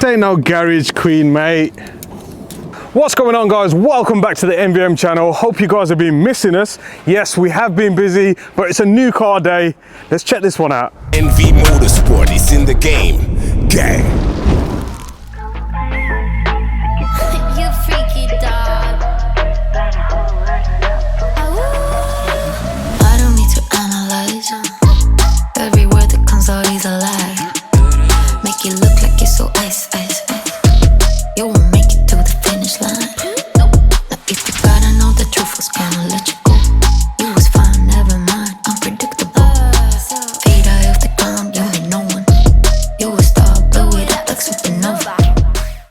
This ain't no garage queen, mate. What's going on, guys? Welcome back to the MVM channel. Hope you guys have been missing us. Yes, we have been busy, but it's a new car day. Let's check this one out. NV Motorsport is in the game. Gang. You freaky dog. I don't need to analyze. Every word that comes out is a lie. Make it look like you're so ice, ice, ice. You won't make it to the finish line. Now if you gotta know the truth, was gonna let you go. You was fine, never mind, unpredictable. Feet eye off the ground, you ain't no one. You a star, blow it up like supernova.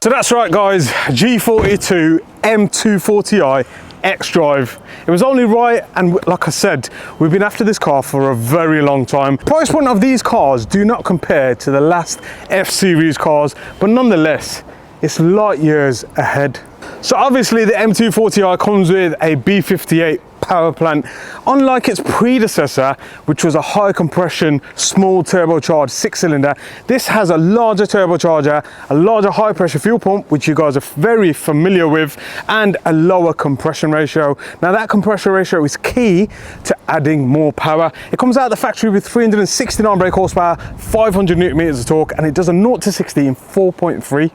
So that's right, guys, G42 M240i X-Drive. It was only right, and like I said, we've been after this car for a very long time. Price point of these cars do not compare to the last F-Series cars, but nonetheless, it's light years ahead. So obviously the M240i comes with a B58 power plant. Unlike its predecessor, which was a high compression, small turbocharged 6-cylinder, this has a larger turbocharger, a larger high pressure fuel pump, which you guys are very familiar with, and a lower compression ratio. Now that compression ratio is key to adding more power. It comes out of the factory with 369 brake horsepower, 500 Newton meters of torque, and it does a 0 to 60 in 4.3.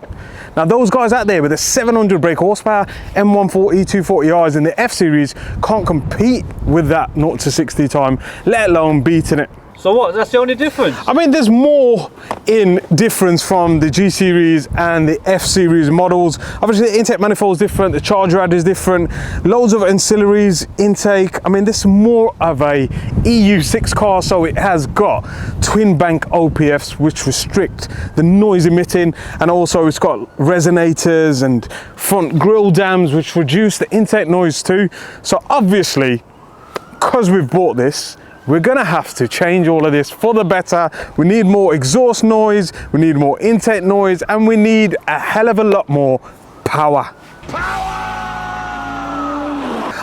Now those guys out there with the 700 brake horsepower M140, 240i's in the F-Series can't compete with that 0 to 60 time, let alone beating it. So what, that's the only difference? I mean, there's more in difference from the G Series and the F Series models. Obviously the intake manifold is different, the charge rad is different, loads of ancillaries, intake. I mean, this is more of a EU6 car, so it has got twin bank OPFs which restrict the noise emitting, and also it's got resonators and front grille dams which reduce the intake noise too. So obviously, because we've bought this, we're gonna have to change all of this for the better. We need more exhaust noise, we need more intake noise, and we need a hell of a lot more power.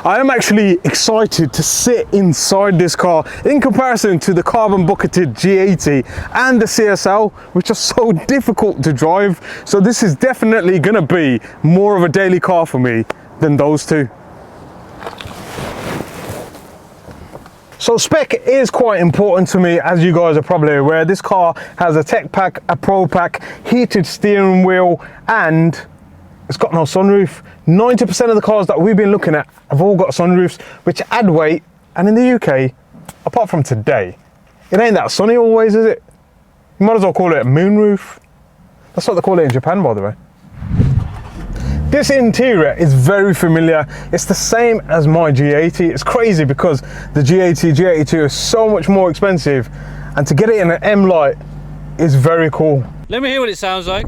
I am actually excited to sit inside this car in comparison to the carbon bucketed G80 and the CSL, which are so difficult to drive. So this is definitely gonna be more of a daily car for me than those two. So spec is quite important to me, as you guys are probably aware. This car has a tech pack, a pro pack, heated steering wheel, and it's got no sunroof. 90% of the cars that we've been looking at have all got sunroofs, which add weight. And in the UK, apart from today, it ain't that sunny always, is it? You might as well call it a moonroof. That's what they call it in Japan, by the way. This interior is very familiar. It's the same as my G80. It's crazy because the G80, G82 is so much more expensive, and to get it in an M Light is very cool. Let me hear what it sounds like.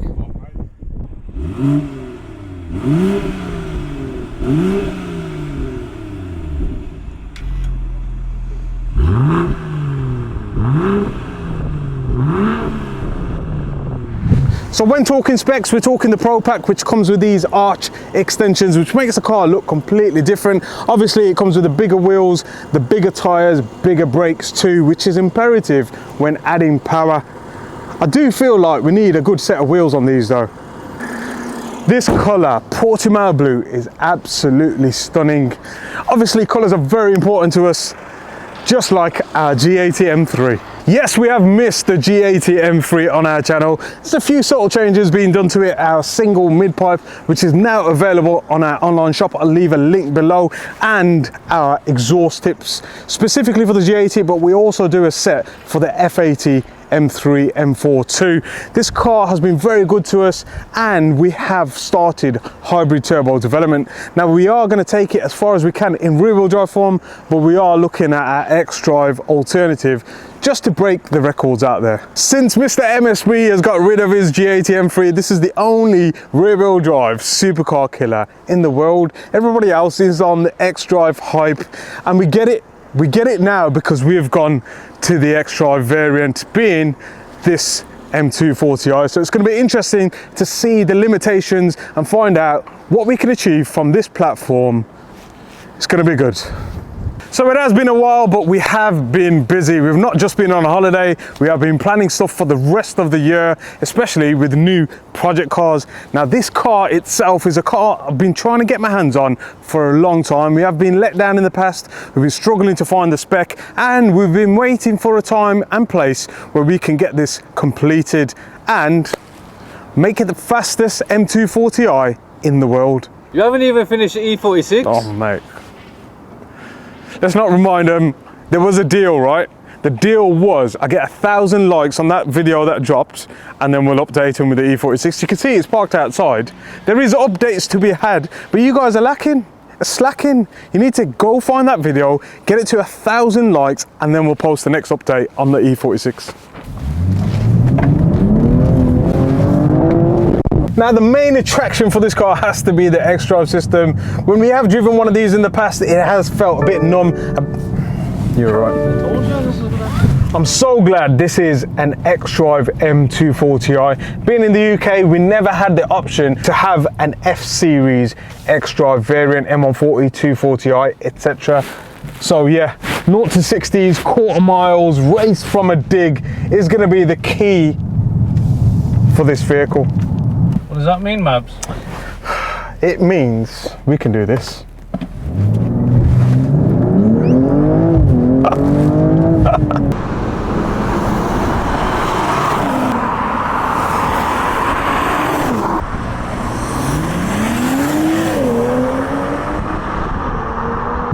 So when talking specs, we're talking the Pro Pack, which comes with these arch extensions, which makes the car look completely different. Obviously, it comes with the bigger wheels, the bigger tires, bigger brakes too, which is imperative when adding power. I do feel like we need a good set of wheels on these though. This colour, Portimao blue, is absolutely stunning. Obviously, colours are very important to us, just like our G80 M3. Yes, we have missed the G80 M3 on our channel. There's a few subtle changes being done to it. Our single mid-pipe, which is now available on our online shop. I'll leave a link below, and our exhaust tips specifically for the G80, but we also do a set for the F80 M3, M4 too. This car has been very good to us, and we have started hybrid turbo development. Now we are going to take it as far as we can in rear-wheel drive form, but we are looking at our X-Drive alternative just to break the records out there. Since Mr. MSB has got rid of his G80 M3, this is the only rear-wheel drive supercar killer in the world. Everybody else is on the X-Drive hype, and we get it. We get it now because we have gone to the X-Drive variant, being this M240i. So it's going to be interesting to see the limitations and find out what we can achieve from this platform. It's going to be good. So it has been a while, but we have been busy. We've not just been on holiday, we have been planning stuff for the rest of the year, especially with new project cars. Now this car itself is a car I've been trying to get my hands on for a long time. We have been let down in the past, we've been struggling to find the spec, and we've been waiting for a time and place where we can get this completed and make it the fastest M240i in the world. You haven't even finished the E46? Oh mate. Let's not remind them, there was a deal, right? The deal was I get 1,000 likes on that video that dropped, and then we'll update them with the E46. You can see it's parked outside. There is updates to be had, but you guys are lacking, slacking. You need to go find that video, get it to 1,000 likes, and then we'll post the next update on the E46. Now the main attraction for this car has to be the X-Drive system. When we have driven one of these in the past, it has felt a bit numb. You're right. I'm so glad this is an X-Drive M240i. Being in the UK, we never had the option to have an F-Series X-Drive variant, M140, 240i, etc. So yeah, 0 to 60s, quarter miles, race from a dig is going to be the key for this vehicle. What does that mean, Mabs? It means we can do this.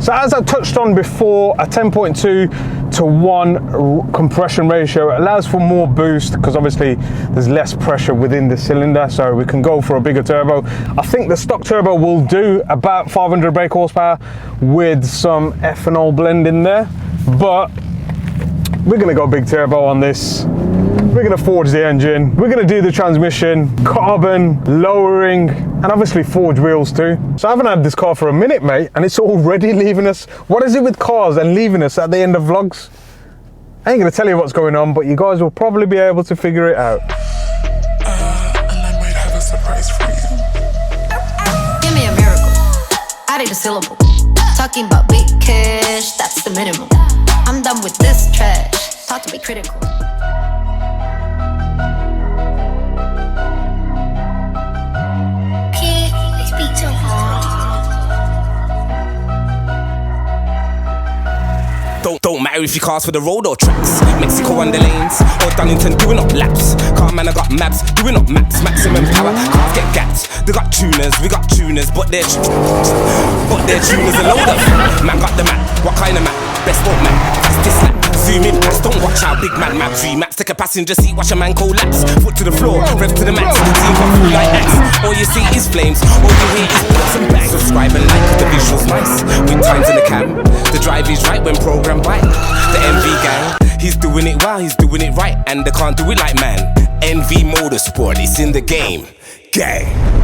So as I touched on before, a 10.2 to 1 compression ratio allows for more boost because obviously there's less pressure within the cylinder, so we can go for a bigger turbo. I think the stock turbo will do about 500 brake horsepower with some ethanol blend in there, but we're gonna go big turbo on this. We're gonna forge the engine, we're gonna do the transmission, carbon, lowering, and obviously forge wheels too. So I haven't had this car for a minute, mate, and it's already leaving us. What is it with cars and leaving us at the end of vlogs? I ain't gonna tell you what's going on, but you guys will probably be able to figure it out. And I might have a surprise for you. Give me a miracle. I need a syllable. Talking about big cash, that's the minimum. I'm done with this trash. Thought to be critical. Don't matter if you cars for the road or tracks. Mexico on the lanes, or Dunnington doing up laps. Car man, I got maps, doing up maps. Maximum power, cars get gapped. They got tuners, we got tuners, but their tuners are load up. Man got the map, what kind of map? Best boat map, fastest lap. Zoom in past, don't watch out, big man map. 3 maps, take a passenger seat, watch a man collapse. Foot to the floor, rev to the max. Team come through like X. All you see is flames, all you hear is bullets and bangs. Subscribe and like, the visuals nice. With times in the cam, the drive is right when programmed right. The MV gang, he's doing it well, he's doing it right, and they can't do it like man. NV Motorsport, it's in the game. Gang.